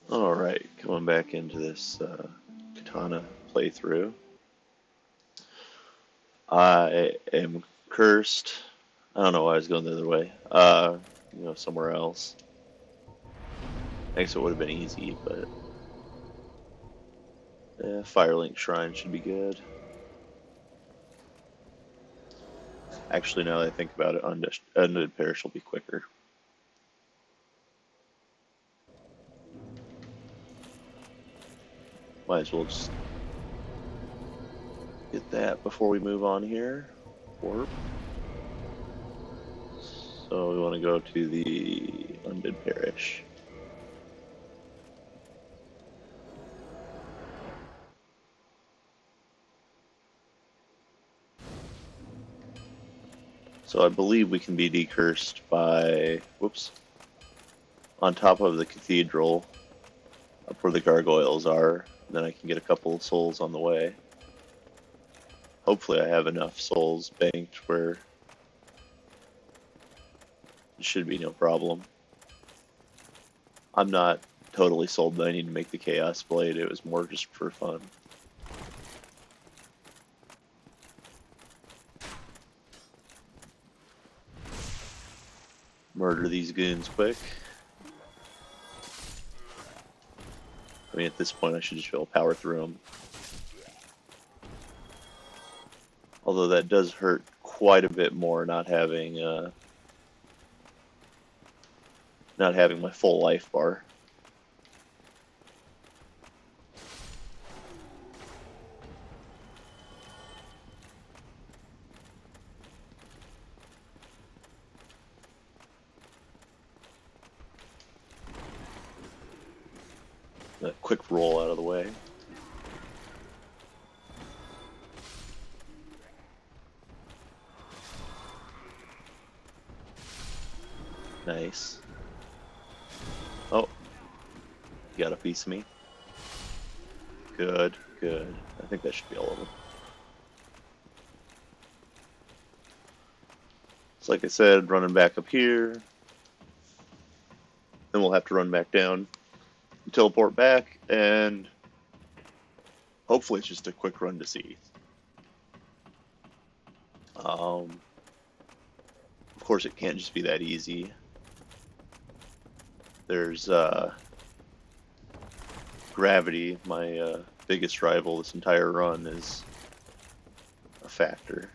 Alright, coming back into this katana playthrough. I am cursed. I don't know why I was going the other way. Somewhere else. I guess it would have been easy, but Firelink Shrine should be good. Actually, now that I think about it, Undead Parish will be quicker. Might as well just get that before we move on here. Warp. So we want to go to the Undead Parish. So I believe we can be decursed by, whoops, on top of the cathedral, up where the gargoyles are. Then I can get a couple of souls on the way. Hopefully I have enough souls banked where it should be no problem. I'm not totally sold that I need to make the Chaos Blade. It was more just for fun. Murder these goons quick. I mean, at this point I should just be able to power through them. Although that does hurt quite a bit more not having my full life bar. A quick roll out of the way. Nice. Oh, you got a piece of me. Good, good. I think that should be all of them. So like I said, running back up here. Then we'll have to run back down, teleport back, and hopefully it's just a quick run to Seath. Of course it can't just be that easy. There's gravity, my biggest rival this entire run, is a factor.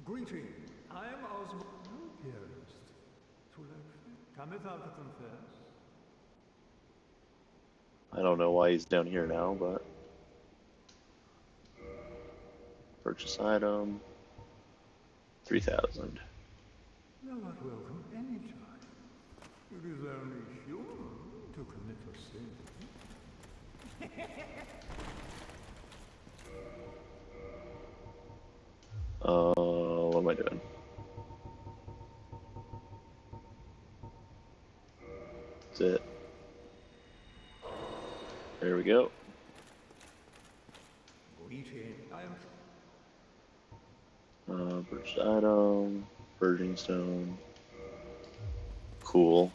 Greeting. I am Oswald. Dearest, cometh out to confess. I don't know why he's down here now, but purchase item 3,000. Thou art welcome any time. It is only human to commit a sin. What am I doing? That's it. There we go. Greeting. I am. Purchase item, Purging Stone. Cool.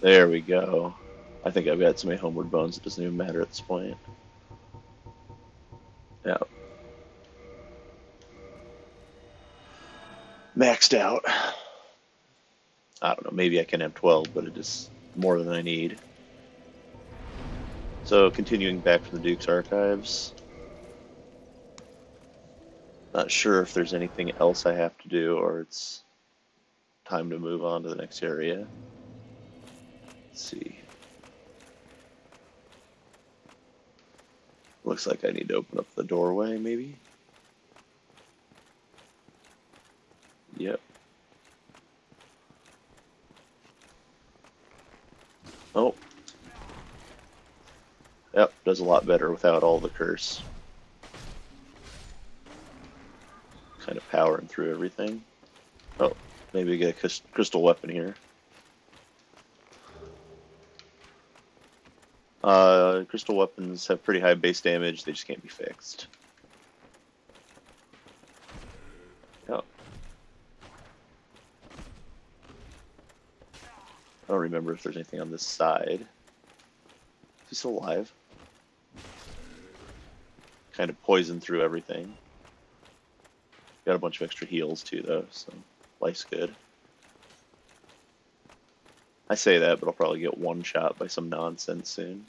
There we go. I think I've got so many homeward bones it doesn't even matter at this point. Yeah. Maxed out. I don't know, maybe I can have 12, but it is more than I need. So continuing back from the Duke's Archives. Not sure if there's anything else I have to do or it's time to move on to the next area. Let's see. Looks like I need to open up the doorway, maybe? Yep. Oh. Yep, does a lot better without all the curse. Kind of powering through everything. Oh, maybe get a crystal weapon here. Crystal weapons have pretty high base damage, they just can't be fixed. Yep. I don't remember if there's anything on this side. Is he still alive? Kind of poisoned through everything. Got a bunch of extra heals too, though, so life's good. I say that, but I'll probably get one shot by some nonsense soon.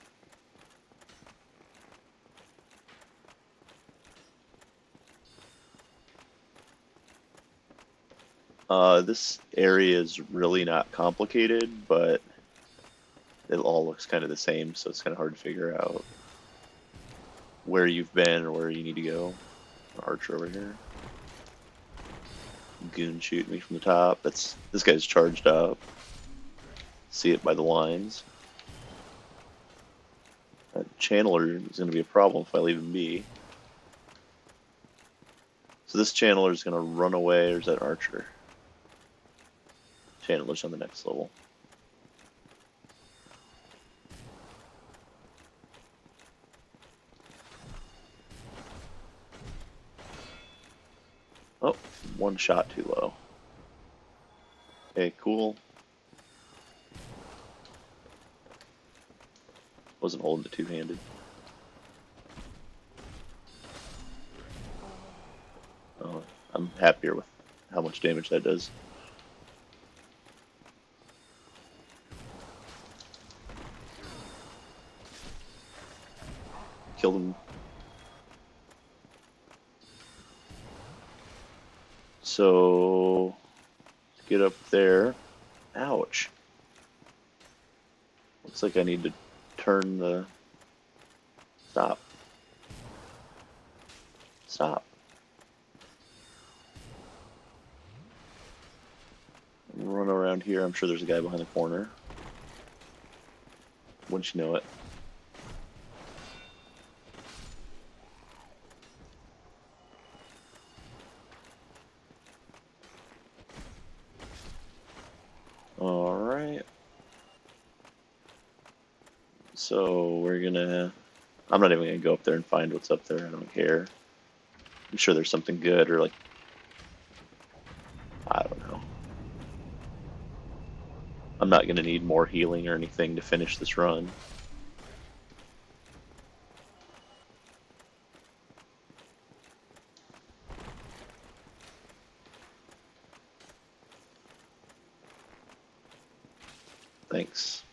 This area is really not complicated, but it all looks kind of the same, so it's kind of hard to figure out where you've been or where you need to go. Archer over here. Goon shooting me from the top. This guy's charged up. See it by the lines. That channeler is going to be a problem if I leave him be. So this channeler is going to run away, or is that Archer? Channeler's on the next level. Oh, one shot too low. Okay, cool. Wasn't holding it two-handed. Oh, I'm happier with how much damage that does. Killed him. So, get up there. Ouch. Looks like I need to turn the... Stop. Stop. Run around here. I'm sure there's a guy behind the corner. Wouldn't you know it? Alright. So we're gonna... I'm not even gonna go up there and find what's up there. I don't care. I'm sure there's something good, or like... I don't know. I'm not gonna need more healing or anything to finish this run. Thanks.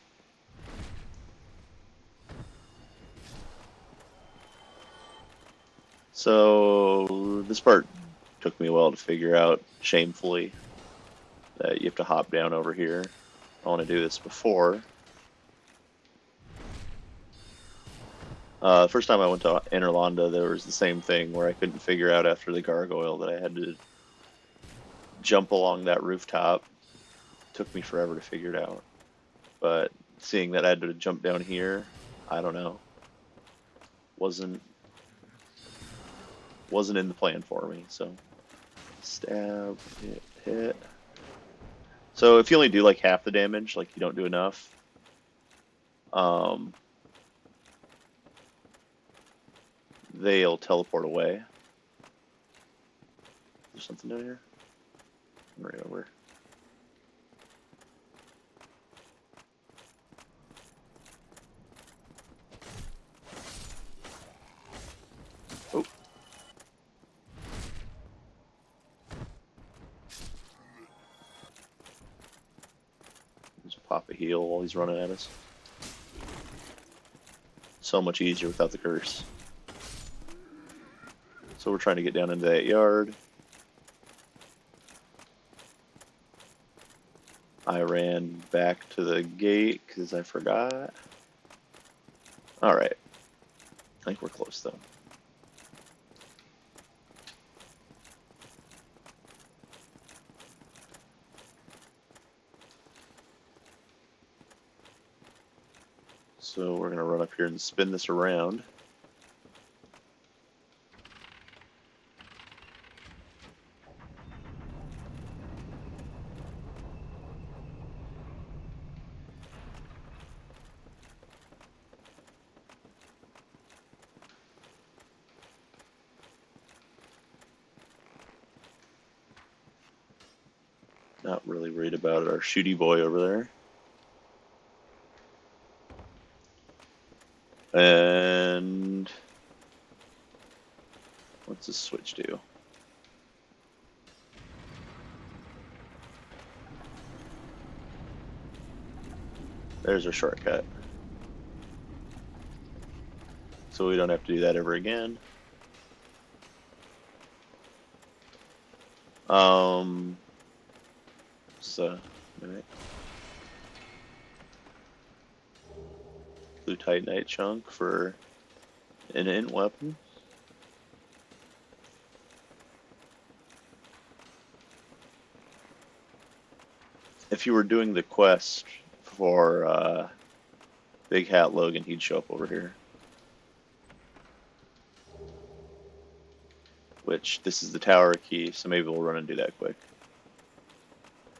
So this part took me a while to figure out, shamefully, that you have to hop down over here. I want to do this before. First time I went to Enerlanda, there was the same thing where I couldn't figure out after the gargoyle that I had to jump along that rooftop. It took me forever to figure it out. But seeing that I had to jump down here, I don't know. Wasn't in the plan for me, so stab, hit. So if you only do like half the damage, like you don't do enough, they'll teleport away. There's something down here? I don't remember. Oh. Just pop a heal while he's running at us. So much easier without the curse. So we're trying to get down into that yard. I ran back to the gate because I forgot. Alright. I think we're close though. So we're going to run up here and spin this around. Not really worried about our shooty boy over there. And what's this switch do? There's our shortcut. So we don't have to do that ever again. So, right. Blue Titanite chunk for an int weapon. If you were doing the quest for Big Hat Logan, he'd show up over here. Which, this is the tower key, so maybe we'll run and do that quick.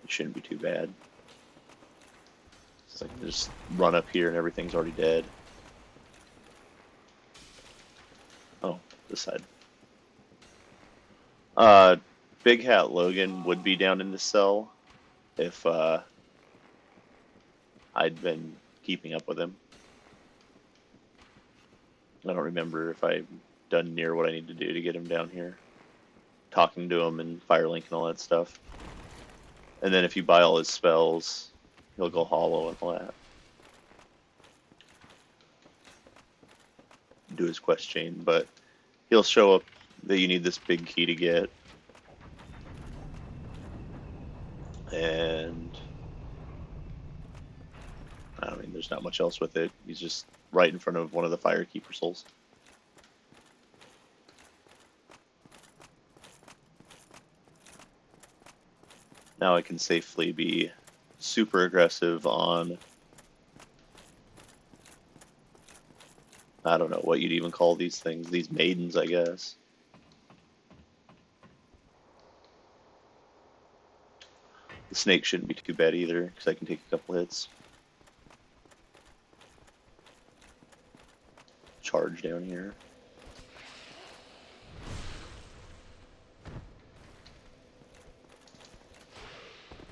It shouldn't be too bad. It's like just run up here and everything's already dead. Oh, this side. Big Hat Logan would be down in the cell if I'd been keeping up with him. I don't remember if I've done near what I need to do to get him down here. Talking to him and Firelink and all that stuff. And then if you buy all his spells, he'll go hollow and all that. Do his quest chain, but he'll show up that you need this big key to get. And I mean, there's not much else with it. He's just right in front of one of the Firekeeper souls. Now I can safely be super aggressive on, I don't know what you'd even call these things, these maidens, I guess. The snake shouldn't be too bad either, because I can take a couple hits. Charge down here.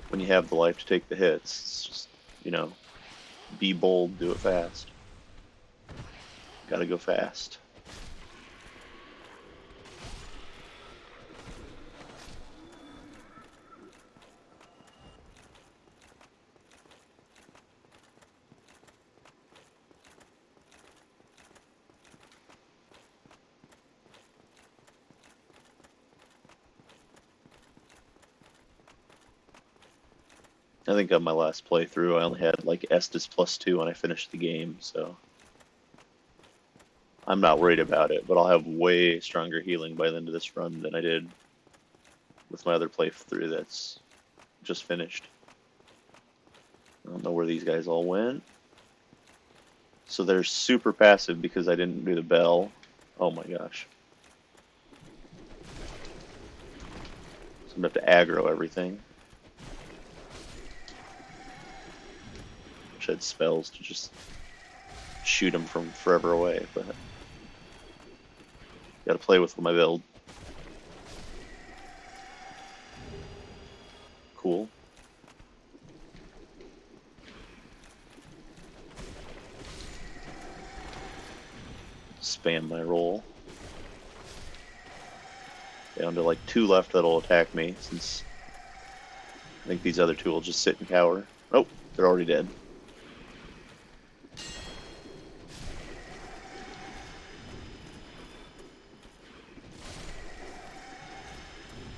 When you have the life to take the hits, it's just, you know, be bold, do it fast. Gotta go fast. I think on my last playthrough I only had like Estus +2 when I finished the game, so I'm not worried about it, but I'll have way stronger healing by the end of this run than I did with my other playthrough that's just finished. I don't know where these guys all went. So they're super passive because I didn't do the bell. Oh my gosh. So I'm gonna have to aggro everything. Wish I had spells to just shoot them from forever away, but gotta play with my build. Cool. Spam my roll. Down to like 2 left that'll attack me, since I think these other 2 will just sit and cower. Oh, they're already dead.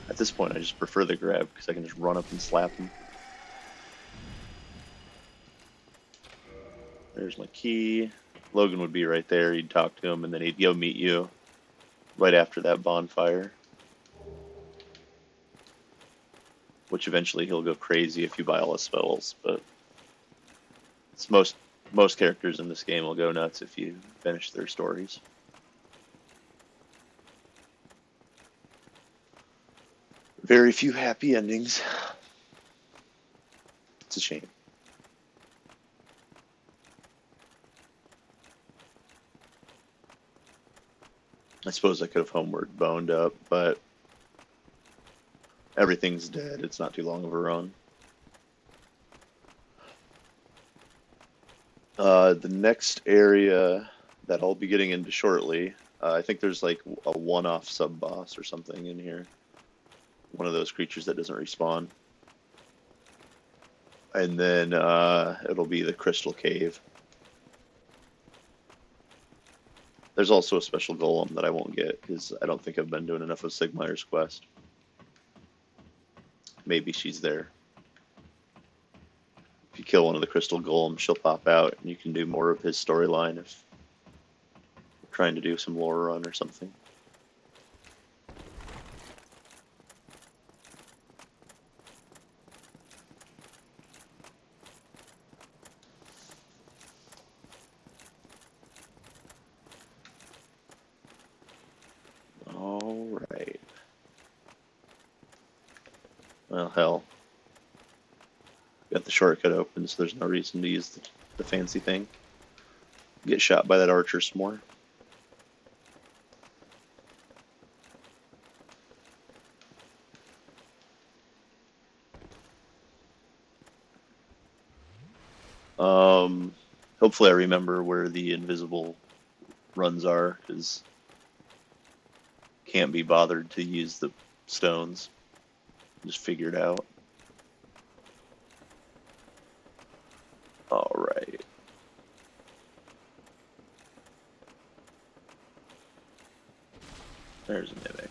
At this point, I just prefer the grab because I can just run up and slap him. There's my key. Logan would be right there. You'd talk to him, and then he'd go meet you right after that bonfire. Which eventually he'll go crazy if you buy all his spells, but it's most characters in this game will go nuts if you finish their stories. Very few happy endings. It's a shame. I suppose I could have homeward boned up, but everything's dead. It's not too long of a run. The next area that I'll be getting into shortly, I think there's like a one-off sub-boss or something in here. One of those creatures that doesn't respawn. And then it'll be the Crystal Cave. There's also a special golem that I won't get because I don't think I've been doing enough of Sigmire's quest. Maybe she's there. If you kill one of the crystal golems, she'll pop out and you can do more of his storyline if you're trying to do some lore run or something. Alright. Well, hell. Got the shortcut open, so there's no reason to use the fancy thing. Get shot by that archer some more. Hopefully I remember where the invisible runs are, because can't be bothered to use the stones. Just figure it out. Alright. There's a mimic.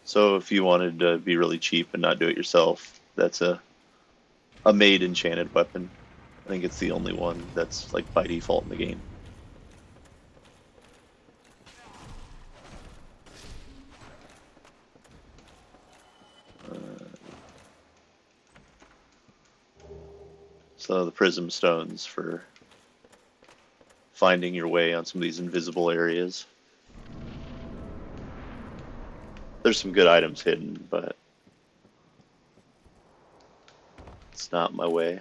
So if you wanted to be really cheap and not do it yourself, that's a made enchanted weapon. I think it's the only one that's like by default in the game. So the prism stones for finding your way on some of these invisible areas. There's some good items hidden, but it's not my way.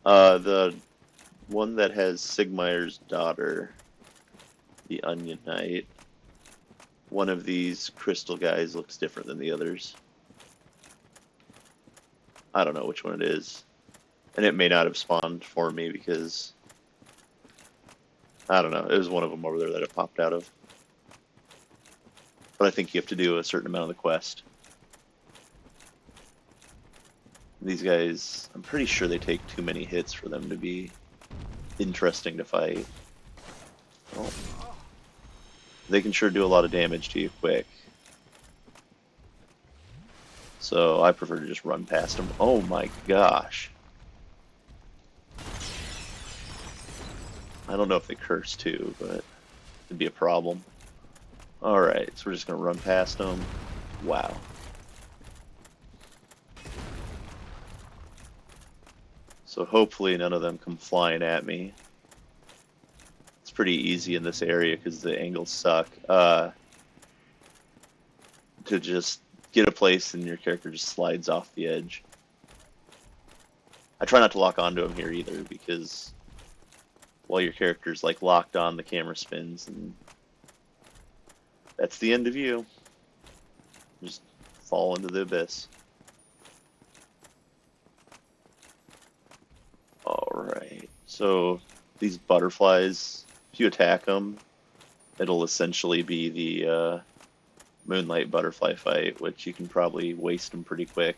The one that has Sigmire's daughter, the Onion Knight, one of these crystal guys looks different than the others. I don't know which one it is. And it may not have spawned for me because, I don't know, it was one of them over there that it popped out of. But I think you have to do a certain amount of the quest. These guys, I'm pretty sure they take too many hits for them to be interesting to fight. Well, they can sure do a lot of damage to you quick. So I prefer to just run past them. Oh my gosh. I don't know if they curse too, but it'd be a problem. Alright, so we're just going to run past them. Wow. So hopefully none of them come flying at me. It's pretty easy in this area because the angles suck. To just get a place and your character just slides off the edge. I try not to lock onto him here either because while your character's like locked on, the camera spins and that's the end of you. Just fall into the abyss. Alright, so these butterflies, if you attack them, it'll essentially be the Moonlight Butterfly fight, which you can probably waste them pretty quick.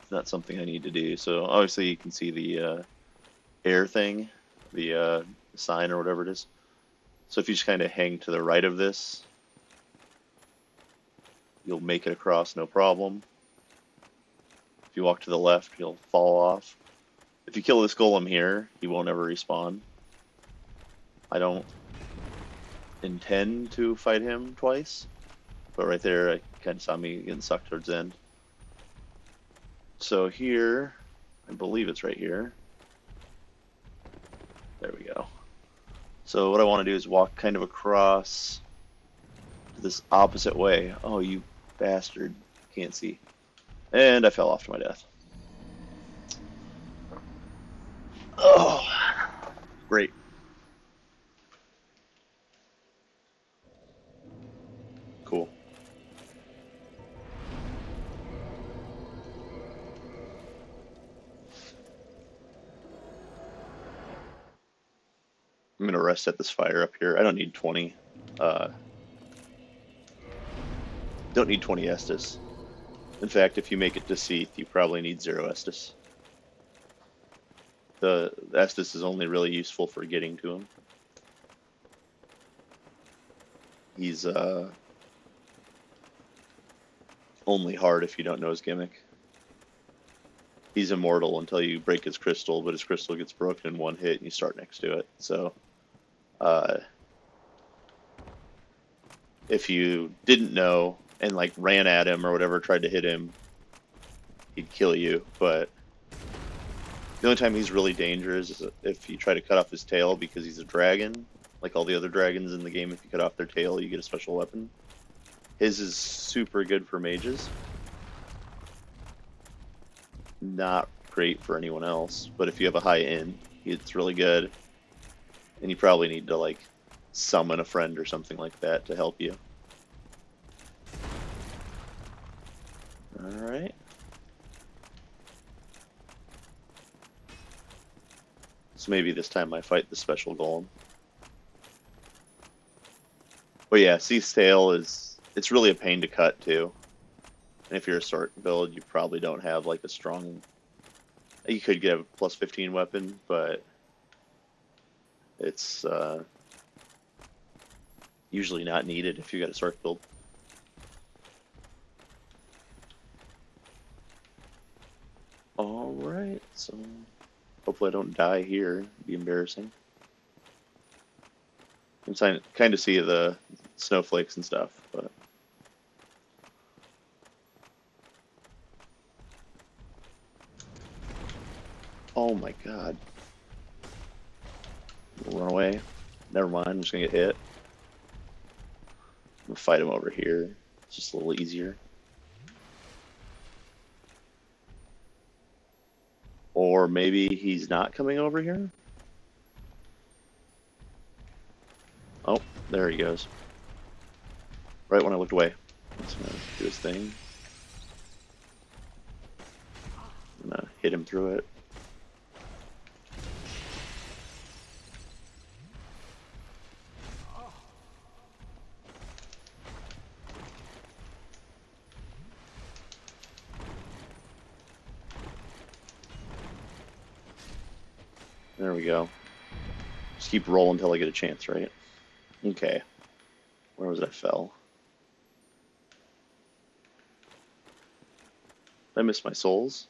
It's not something I need to do. So obviously you can see the air thing, the sign or whatever it is. So if you just kind of hang to the right of this, you'll make it across no problem. If you walk to the left, you'll fall off. If you kill this golem here, he won't ever respawn. I don't intend to fight him twice, but right there, I kind of saw me getting sucked towards the end. So here, I believe it's right here. There we go. So what I want to do is walk kind of across this opposite way. Oh, you bastard. Can't see. And I fell off to my death. Oh, great. I'm gonna rest at this fire up here. I don't need 20. Don't need 20 Estus. In fact, if you make it to Seath, you probably need 0 Estus. The Estus is only really useful for getting to him. He's only hard if you don't know his gimmick. He's immortal until you break his crystal, but his crystal gets broken in one hit and you start next to it. So, if you didn't know and like ran at him or whatever, tried to hit him, he'd kill you. But the only time he's really dangerous is if you try to cut off his tail, because he's a dragon. Like all the other dragons in the game, if you cut off their tail, you get a special weapon. His is super good for mages. Not great for anyone else, but if you have a high end, it's really good. And you probably need to like summon a friend or something like that to help you. Alright. So maybe this time I fight the special golem. But yeah, Seath's tail it's really a pain to cut too. And if you're a sword build, you probably don't have like a strong. You could get a plus 15 weapon, but it's usually not needed if you got a sword build. Alright, so hopefully I don't die here. It'd be embarrassing. I'm trying to kind of see the snowflakes and stuff, but. Oh my god. Run away. Never mind, I'm just gonna get hit. I'm gonna fight him over here. It's just a little easier. Or maybe he's not coming over here? Oh, there he goes. Right when I looked away. He's gonna do his thing. I'm gonna hit him through it. There we go. Just keep rolling until I get a chance, right? Okay. Where was it I fell? Did I miss my souls?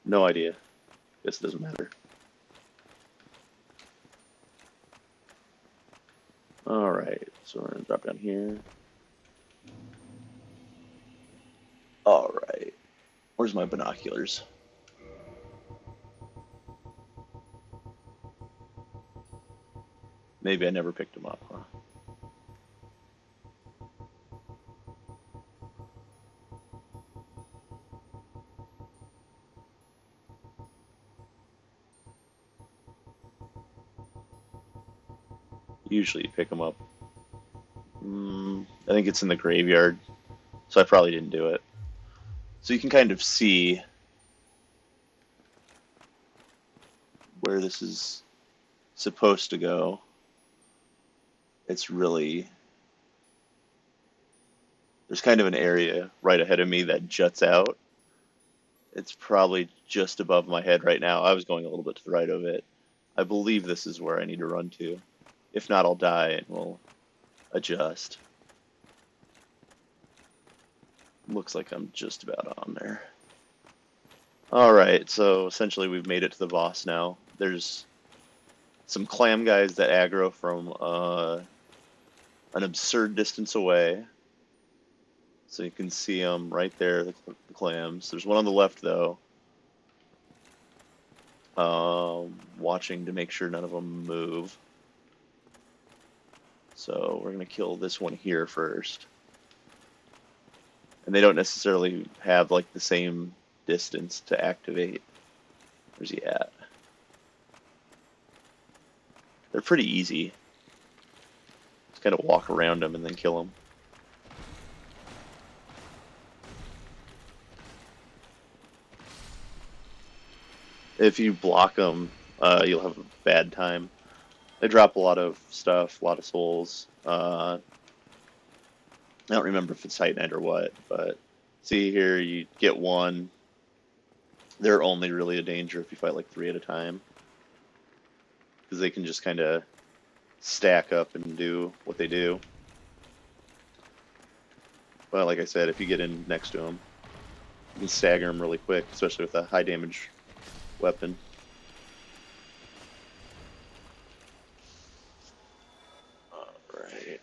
No idea. Guess it doesn't matter. Alright, so we're gonna drop down here. Alright. Where's my binoculars? Maybe I never picked them up, huh? Usually you pick them up. I think it's in the graveyard, so I probably didn't do it. So you can kind of see where this is supposed to go. It's really... There's kind of an area right ahead of me that juts out. It's probably just above my head right now. I was going a little bit to the right of it. I believe this is where I need to run to. If not, I'll die and we'll adjust. Looks like I'm just about on there. Alright, so essentially we've made it to the boss now. There's some clam guys that aggro from an absurd distance away. So you can see them right there, the clams. There's one on the left, though. Watching to make sure none of them move. So we're going to kill this one here first. And they don't necessarily have like the same distance to activate. Where's he at? They're pretty easy. Just kind of walk around them and then kill them. If you block them, you'll have a bad time. They drop a lot of stuff, a lot of souls. I don't remember if it's Titanite or what, but see here, you get one. They're only really a danger if you fight like 3 at a time, because they can just kind of stack up and do what they do. But like I said, if you get in next to them, you can stagger them really quick, especially with a high damage weapon. Alright.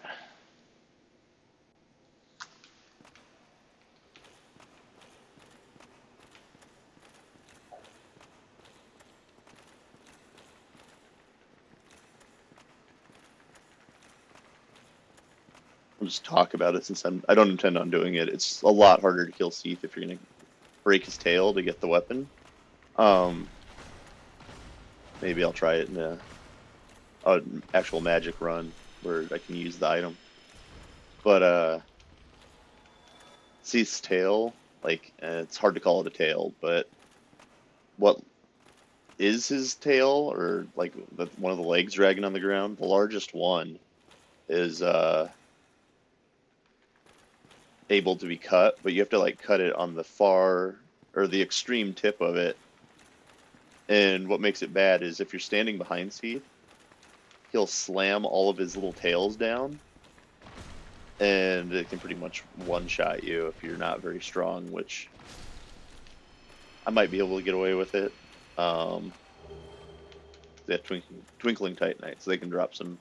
I'll just talk about it since I don't intend on doing it. It's a lot harder to kill Seath if you're going to break his tail to get the weapon. Maybe I'll try it in an actual magic run where I can use the item. But Seath's tail, like, it's hard to call it a tail, but what is his tail, or like one of the legs dragging on the ground? The largest one is able to be cut, but you have to like cut it on the far or the extreme tip of it. And what makes it bad is if you're standing behind Seath, he'll slam all of his little tails down, and it can pretty much one-shot you if you're not very strong, which I might be able to get away with it. They have twinkling Titanite, so they can drop some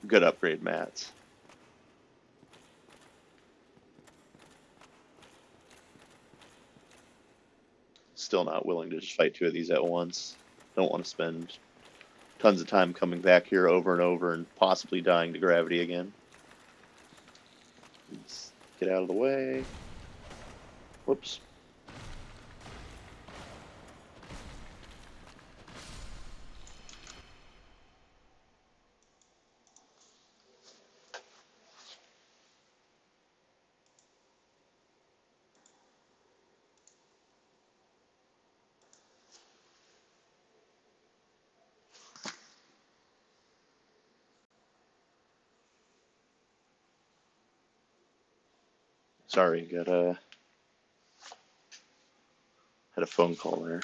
good upgrade mats. Still not willing to just fight 2 of these at once. Don't want to spend tons of time coming back here over and over and possibly dying to gravity again. Let's get out of the way. Whoops. Sorry, had a phone call there.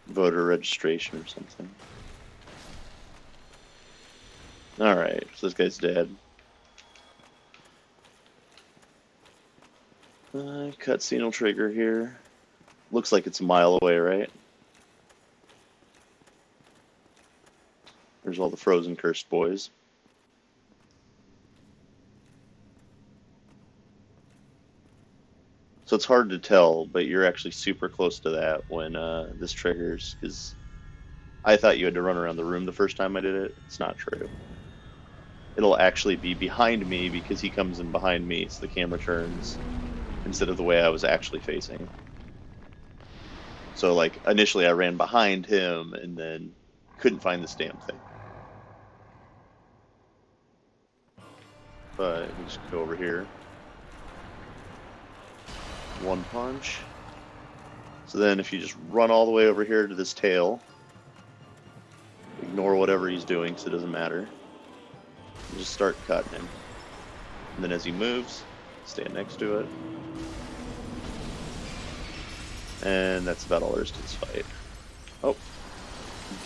Voter registration or something. Alright, so this guy's dead. Cutscene will trigger here. Looks like it's a mile away, right? There's all the frozen cursed boys. So it's hard to tell, but you're actually super close to that when this triggers, because I thought you had to run around the room the first time I did it. It's not true. It'll actually be behind me because he comes in behind me, so the camera turns instead of the way I was actually facing. So like initially I ran behind him and then couldn't find this damn thing. But we just go over here. One punch. So then if you just run all the way over here to this tail, ignore whatever he's doing because it doesn't matter. You just start cutting him. And then as he moves, stand next to it. And that's about all there is to this fight. Oh,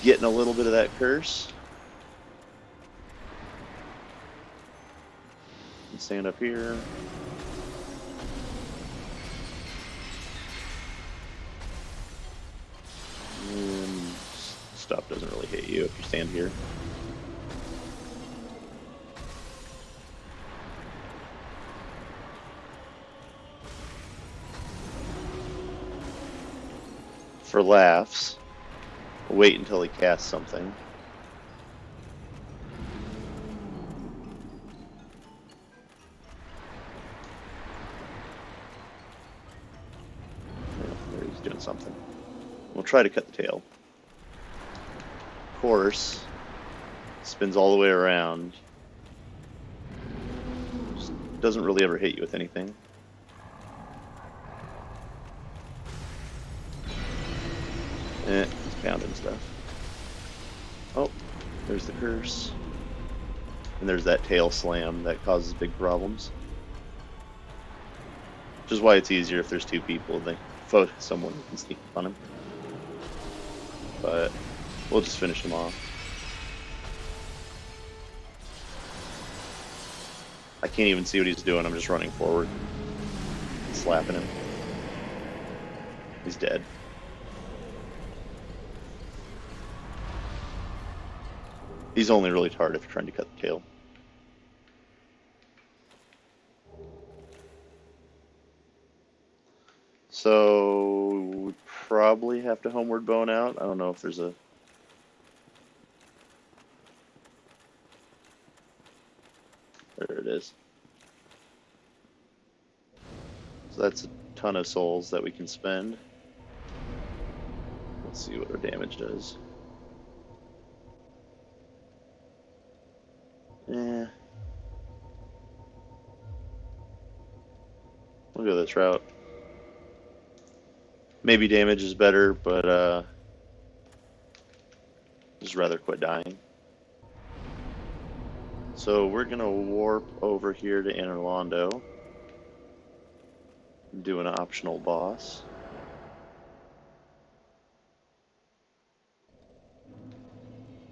getting a little bit of that curse. And stand up here. And stuff doesn't really hit you if you stand here. For laughs, wait until he casts something. There, he's doing something. We'll try to cut the tail. Of course, spins all the way around. Just doesn't really ever hit you with anything. It's pounding stuff. Oh, there's the curse. And there's that tail slam that causes big problems. Which is why it's easier if there's two people. They focus someone who can sneak up on him. But we'll just finish him off. I can't even see what he's doing. I'm just running forward. Slapping him. He's dead. He's only really hard if you're trying to cut the tail. So we probably have to homeward bone out. I don't know if there's a... There it is. So that's a ton of souls that we can spend. Let's see what our damage does. Eh. We'll go this route. Maybe damage is better, but just rather quit dying. So we're gonna warp over here to Anorlando. Do an optional boss.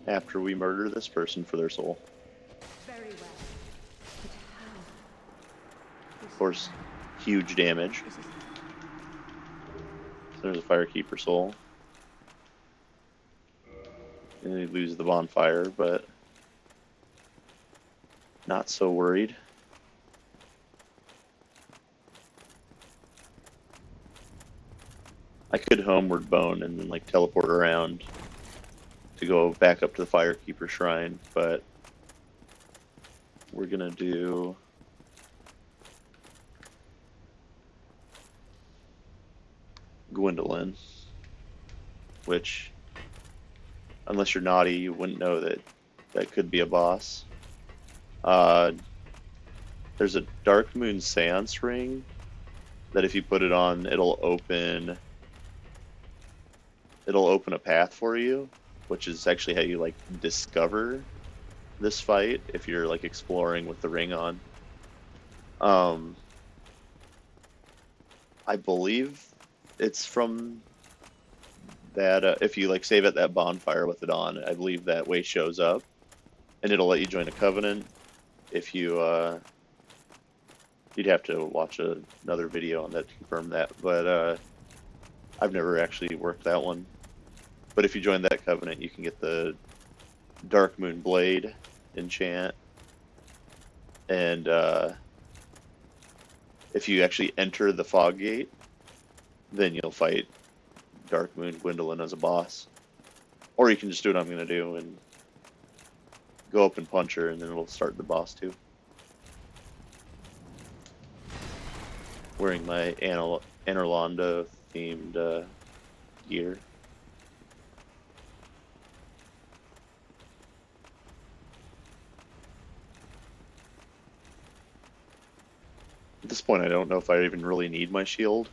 After we murder this person for their soul. Very well. But how? Of course, huge damage. There's a Firekeeper soul. And we lose the bonfire, but not so worried. I could homeward bone and then like teleport around to go back up to the Firekeeper shrine, but we're gonna do Gwendolyn, which, unless you're naughty, you wouldn't know that that could be a boss. There's a Dark Moon Seance ring that if you put it on, it'll open a path for you, which is actually how you like discover this fight if you're like exploring with the ring on. I believe it's from that if you like save at that bonfire with it on, I believe that way shows up, and it'll let you join a covenant. If you you'd have to watch another video on that to confirm that, but I've never actually worked that one. But if you join that covenant, you can get the Dark Moon Blade enchant, and if you actually enter the Fog Gate, then you'll fight Dark Moon Gwendolyn as a boss. Or you can just do what I'm going to do and go up and punch her, and then it'll start the boss too. Wearing my Anorlando themed gear. At this point, I don't know if I even really need my shield,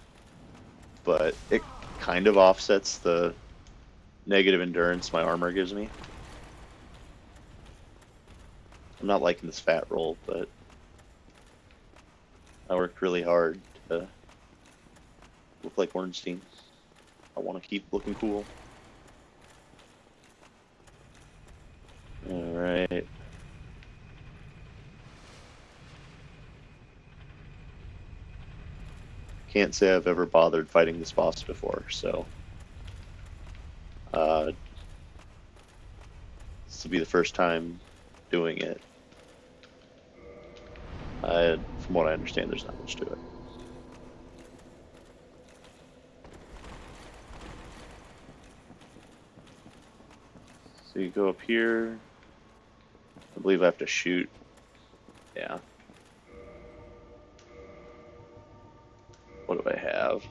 but it kind of offsets the negative endurance my armor gives me. I'm not liking this fat roll, but I worked really hard to look like Ornstein. I want to keep looking cool. Alright. Can't say I've ever bothered fighting this boss before, so this will be the first time doing it. From what I understand, there's not much to it. So you go up here. I believe I have to shoot. Yeah. What do I have?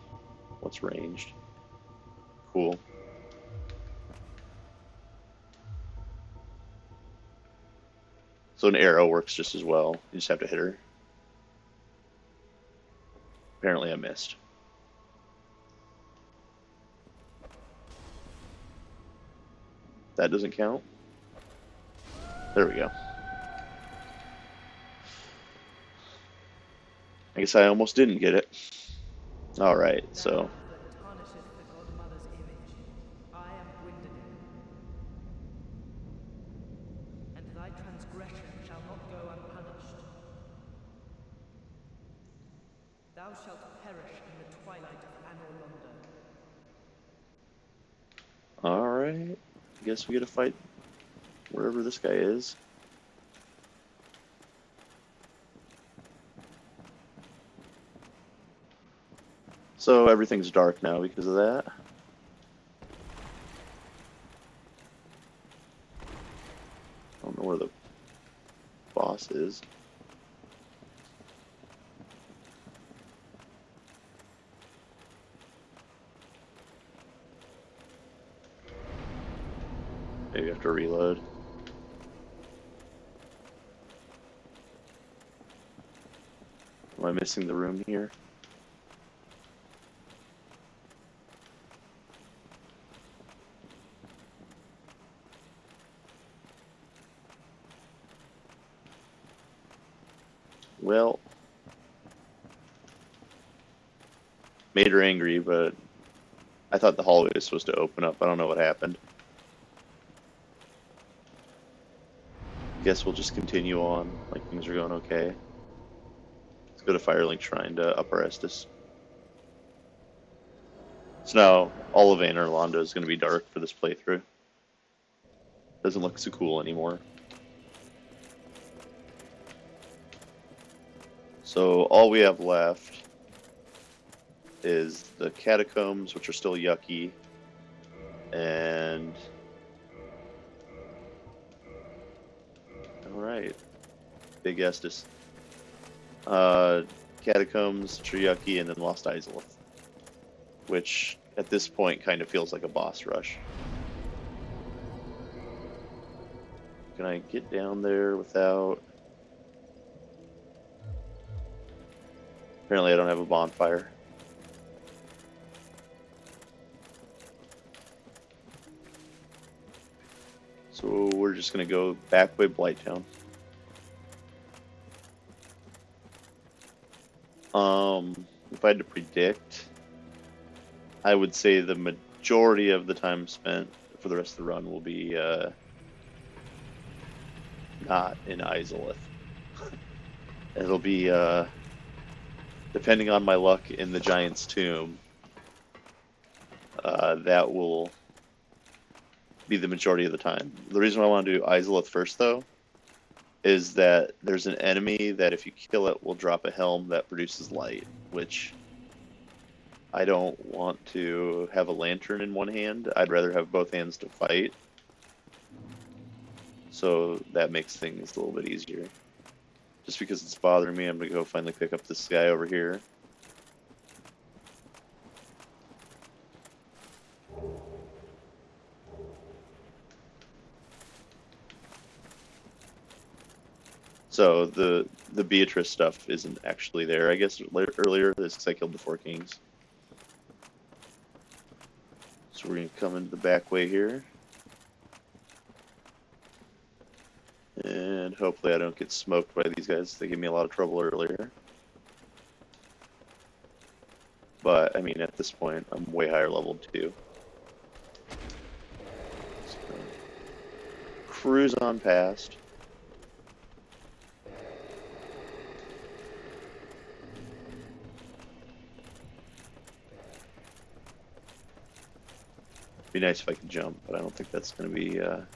What's ranged? Cool. So an arrow works just as well. You just have to hit her. Apparently I missed. That doesn't count. There we go. I guess I almost didn't get it. Alright, so That tarnisheth the godmother's image. I am Gwyndolin. And thy transgression shall not go unpunished. Thou shalt perish in the twilight of Anor Londo. alright. I guess we gotta fight wherever this guy is. So everything's dark now because of that. I don't know where the boss is. Maybe I have to reload. Am I missing the room here? Well, made her angry, but I thought the hallway was supposed to open up. I don't know what happened. Guess we'll just continue on like things are going okay. Let's go to Firelink Shrine to Upper Estus. So now all of Anor Londo is going to be dark for this playthrough. Doesn't look so cool anymore. So all we have left is the catacombs, which are still yucky, and alright, Big Estus. Catacombs, which are yucky, and then Lost Isalith, which at this point kind of feels like a boss rush. Can I get down there without... Apparently I don't have a bonfire. So we're just gonna go back by Blighttown. If I had to predict, I would say the majority of the time spent for the rest of the run will be not in Isalith. It'll be depending on my luck in the Giant's Tomb, that will be the majority of the time. The reason why I want to do Isalith first, though, is that there's an enemy that if you kill it will drop a helm that produces light, which I don't want to have a lantern in one hand. I'd rather have both hands to fight. So that makes things a little bit easier. Just because it's bothering me, I'm going to go finally pick up this guy over here. So the Beatrice stuff isn't actually there. I guess earlier this because I killed the 4 kings. So we're going to come into the back way here. And hopefully I don't get smoked by these guys. They gave me a lot of trouble earlier. But, I mean, at this point, I'm way higher level too. So, cruise on past. Be nice if I could jump, but I don't think that's going to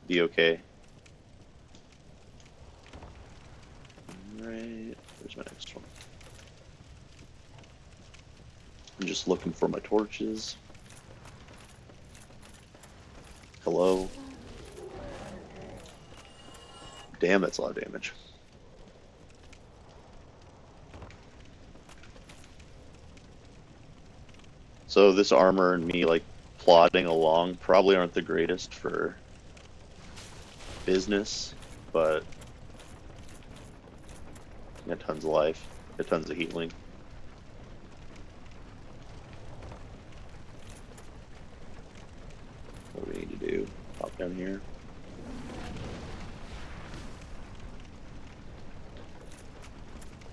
be okay. Right, where's my next one? I'm just looking for my torches. Hello. Damn, that's a lot of damage. So this armor and me like plodding along probably aren't the greatest for business, but Got tons of life. Got tons of healing. What do we need to do? Pop down here.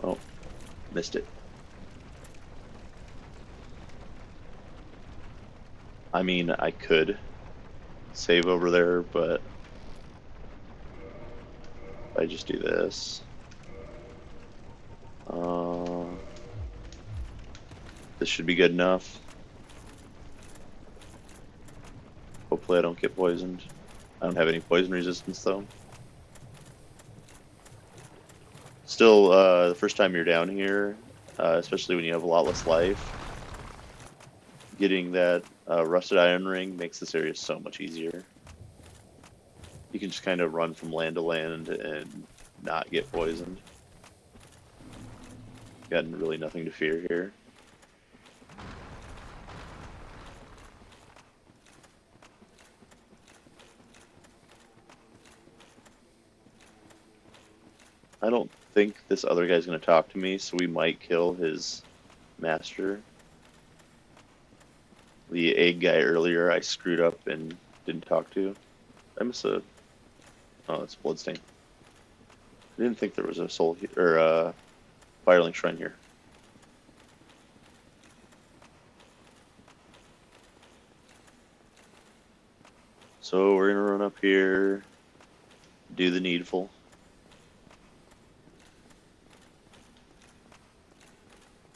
Oh, missed it. I mean, I could save over there, but if I just do this, this should be good enough. Hopefully I don't get poisoned. I don't have any poison resistance though. Still, the first time you're down here, especially when you have a lot less life, getting that rusted iron ring makes this area so much easier. You can just kind of run from land to land and not get poisoned. Got really nothing to fear here. I don't think this other guy's going to talk to me, so we might kill his master. The egg guy earlier I screwed up and didn't talk to. I must have... Oh, it's a bloodstain. I didn't think there was a soul or a firelink shrine here. So we're gonna run up here, do the needful.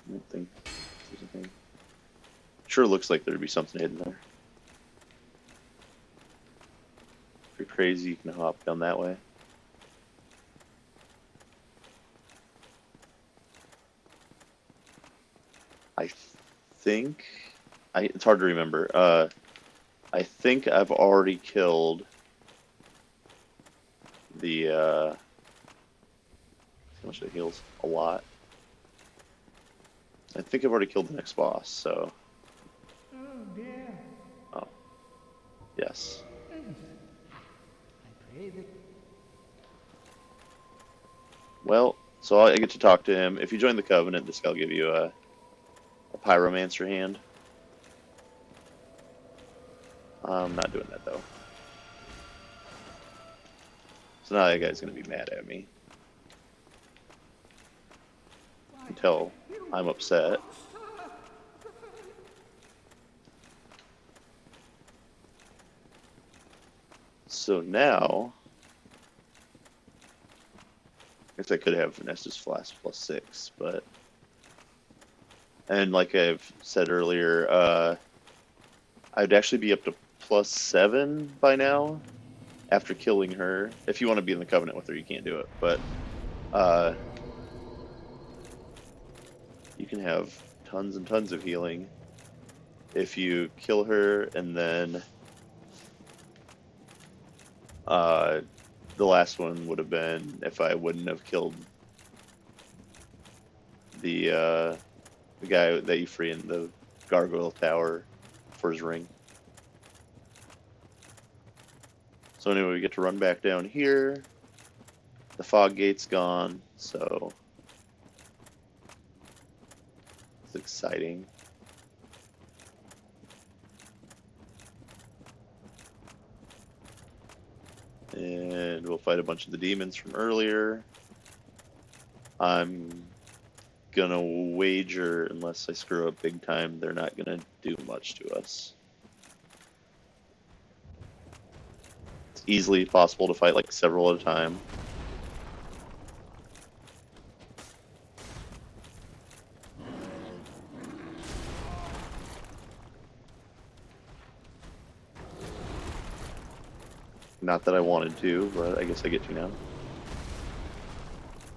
I don't think there's anything. Sure looks like there'd be something hidden there. If you're crazy, you can hop down that way. I think... it's hard to remember. I think I've already killed the... how much it heals? A lot. I think I've already killed the next boss, so... Oh dear. Oh. Yes. I pray that Well, so I get to talk to him. If you join the Covenant, this guy will give you a Pyromancer hand. I'm not doing that, though. So now that guy's going to be mad at me. Until I'm upset. So now... I guess I could have Nessus Flask +6, but... And like I've said earlier, I'd actually be up to +7 by now after killing her. If you want to be in the Covenant with her, you can't do it, but you can have tons and tons of healing if you kill her, and then the last one would have been if I wouldn't have killed the guy that you free in the Gargoyle Tower for his ring. So anyway, we get to run back down here. The fog gate's gone, so it's exciting. And we'll fight a bunch of the demons from earlier. I'm gonna wager, unless I screw up big time, they're not gonna do much to us. It's easily possible to fight like several at a time. Not that I wanted to, but I guess I get to now.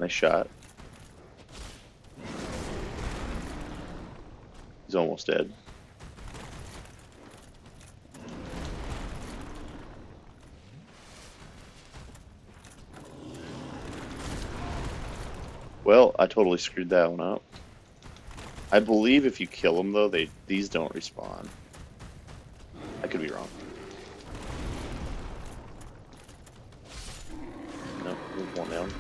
Nice shot. He's almost dead. Well, I totally screwed that one up. I believe if you kill them, though, these don't respawn. I could be wrong. Nope, move one down.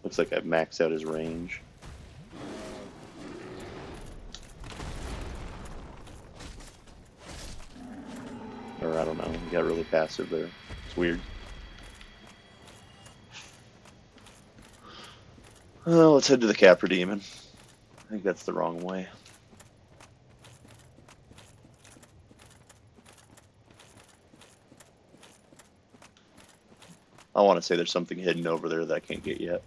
Looks like I've maxed out his range. Or I don't know, he got really passive there. It's weird. Well, let's head to the Capra Demon. I think that's the wrong way. I want to say there's something hidden over there that I can't get yet.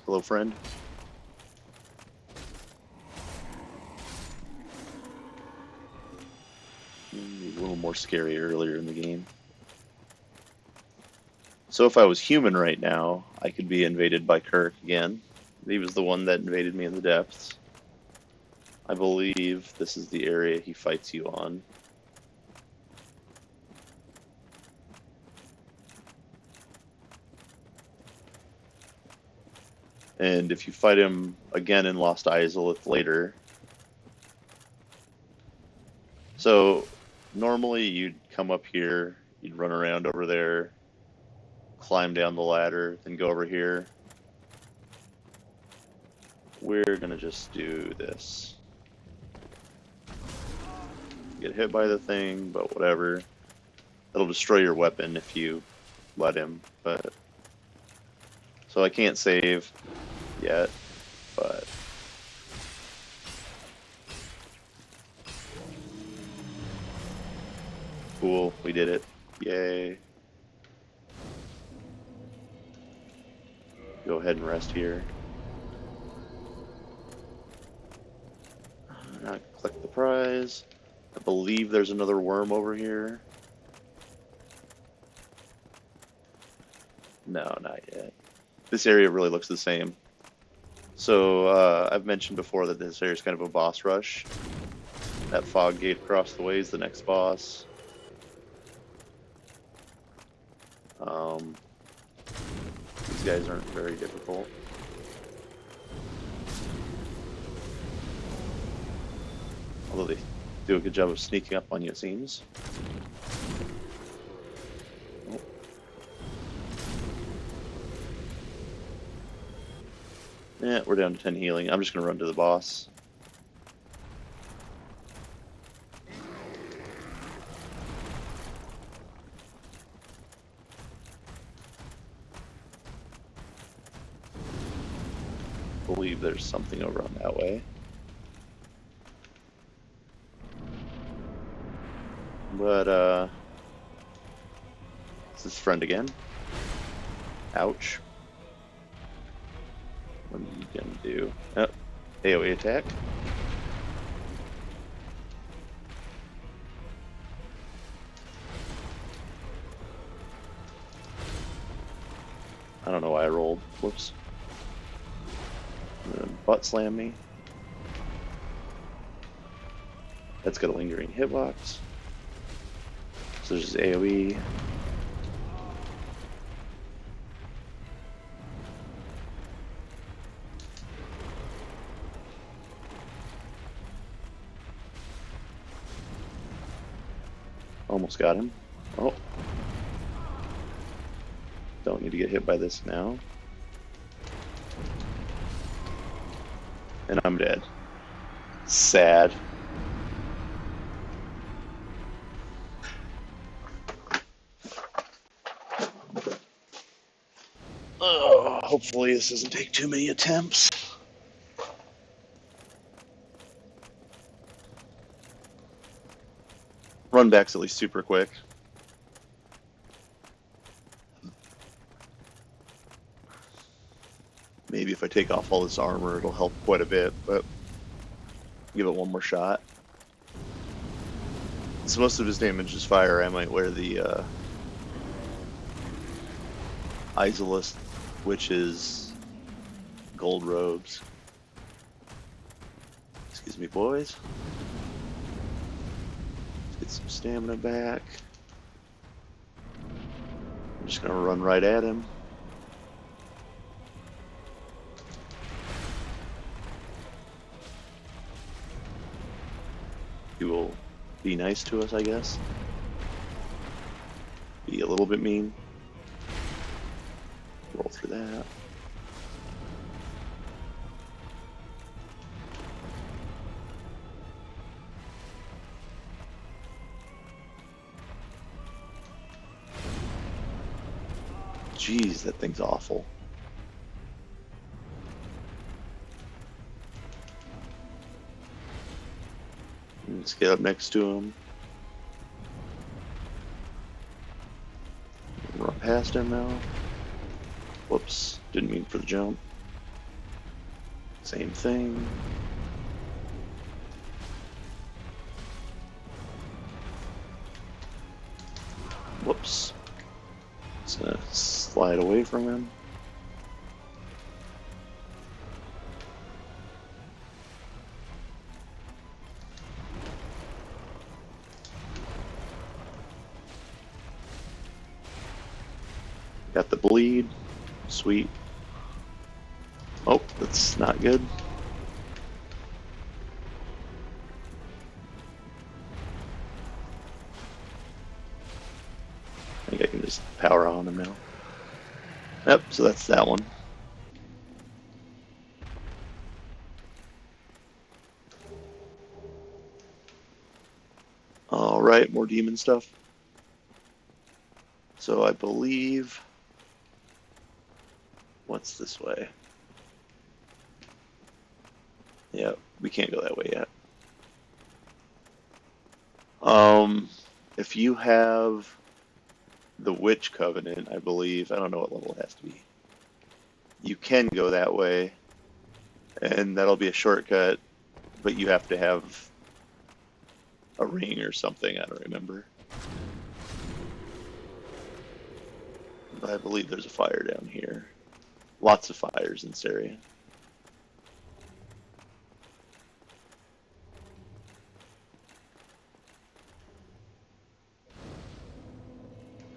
Hello, friend. A little more scary earlier in the game. So if I was human right now, I could be invaded by Kirk again. He was the one that invaded me in the depths. I believe this is the area he fights you on. And if you fight him again in Lost Isalith later... So, normally you'd come up here, you'd run around over there, climb down the ladder, then go over here. We're gonna just do this. Get hit by the thing, but whatever. It'll destroy your weapon if you let him, but... So I can't save yet, but... Cool, we did it. Yay. Go ahead and rest here. Now click the prize. I believe there's another worm over here. No, not yet. This area really looks the same. So, I've mentioned before that this area is kind of a boss rush. That fog gate across the way is the next boss. These guys aren't very difficult. Although they do a good job of sneaking up on you, it seems. Oh. Yeah, we're down to 10 healing. I'm just going to run to the boss. I believe there's something over on that way. But, it's his friend again. Ouch. What are you gonna do? Oh, AoE attack. I don't know why I rolled. Whoops. Butt slam me. That's got a lingering hitbox. So there's AoE. Almost got him. Oh. Don't need to get hit by this now. And I'm dead. Sad. Hopefully this doesn't take too many attempts. Run back's at least super quick. Maybe if I take off all this armor, it'll help quite a bit, but give it one more shot. So most of his damage is fire. I might wear the isalith, which is gold robes. Excuse me, boys. Let's get some stamina back. I'm just gonna run right at him. He will be nice to us, I guess. be a little bit mean. Roll through that. Jeez, that thing's awful. Let's get up next to him. Run past him now. Whoops, didn't mean for the jump. Same thing. Whoops. Just gonna slide away from him. Got the bleed. Sweet. Oh, that's not good. I think I can just power on him now. Yep, so that's that one. Alright, more demon stuff. So I believe... What's this way? Yeah, we can't go that way yet. If you have the Witch Covenant, I believe, I don't know what level it has to be. You can go that way, and that'll be a shortcut, but you have to have a ring or something, I don't remember. But I believe there's a fire down here. Lots of fires in this area.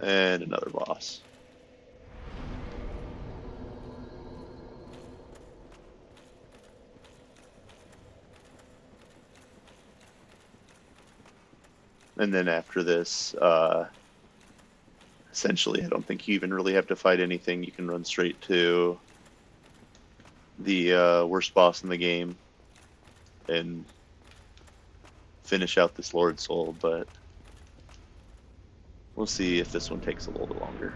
And another boss. And then after this, essentially, I don't think you even really have to fight anything. You can run straight to the worst boss in the game and finish out this Lord Soul, but we'll see if this one takes a little bit longer.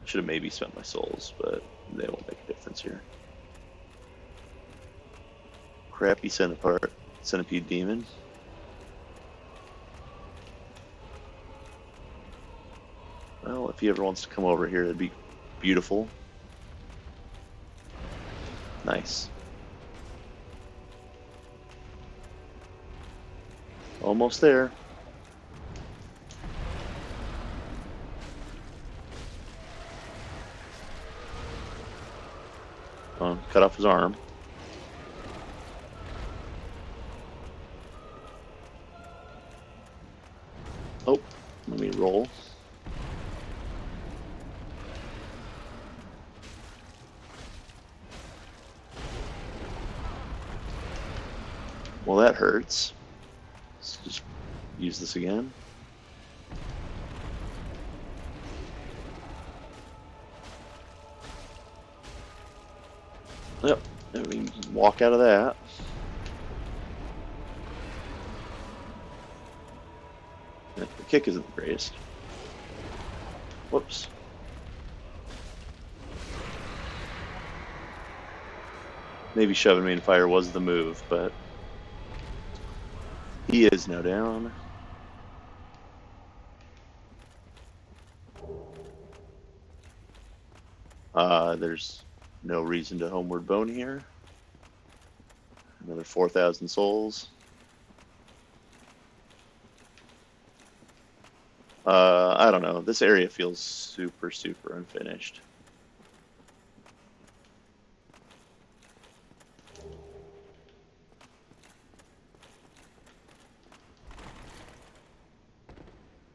I should have maybe spent my souls, but they won't make a difference here. Crappy centipede demon. Well, if he ever wants to come over here, that'd be beautiful. Nice. Almost there. Cut off his arm. Oh, let me roll. Well, that hurts. Let's just use this again. Yep, and we can walk out of that. The kick isn't the greatest. Whoops. Maybe shoving me in fire was the move, but he is now down. There's no reason to homeward bone here. Another 4,000 souls. I don't know. This area feels super, super unfinished.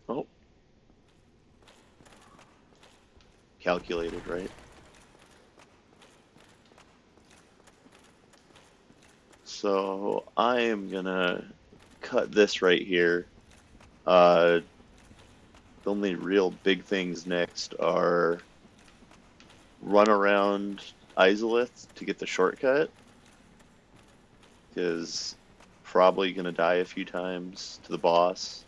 Oh. Calculated, right? So I am gonna cut this right here. The only real big things next are run around isalith to get the shortcut, because probably gonna die a few times to the boss,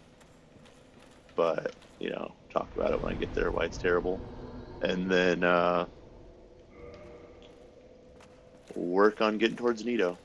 but you know, talk about it when I get there why it's terrible. And then work on getting towards Nito.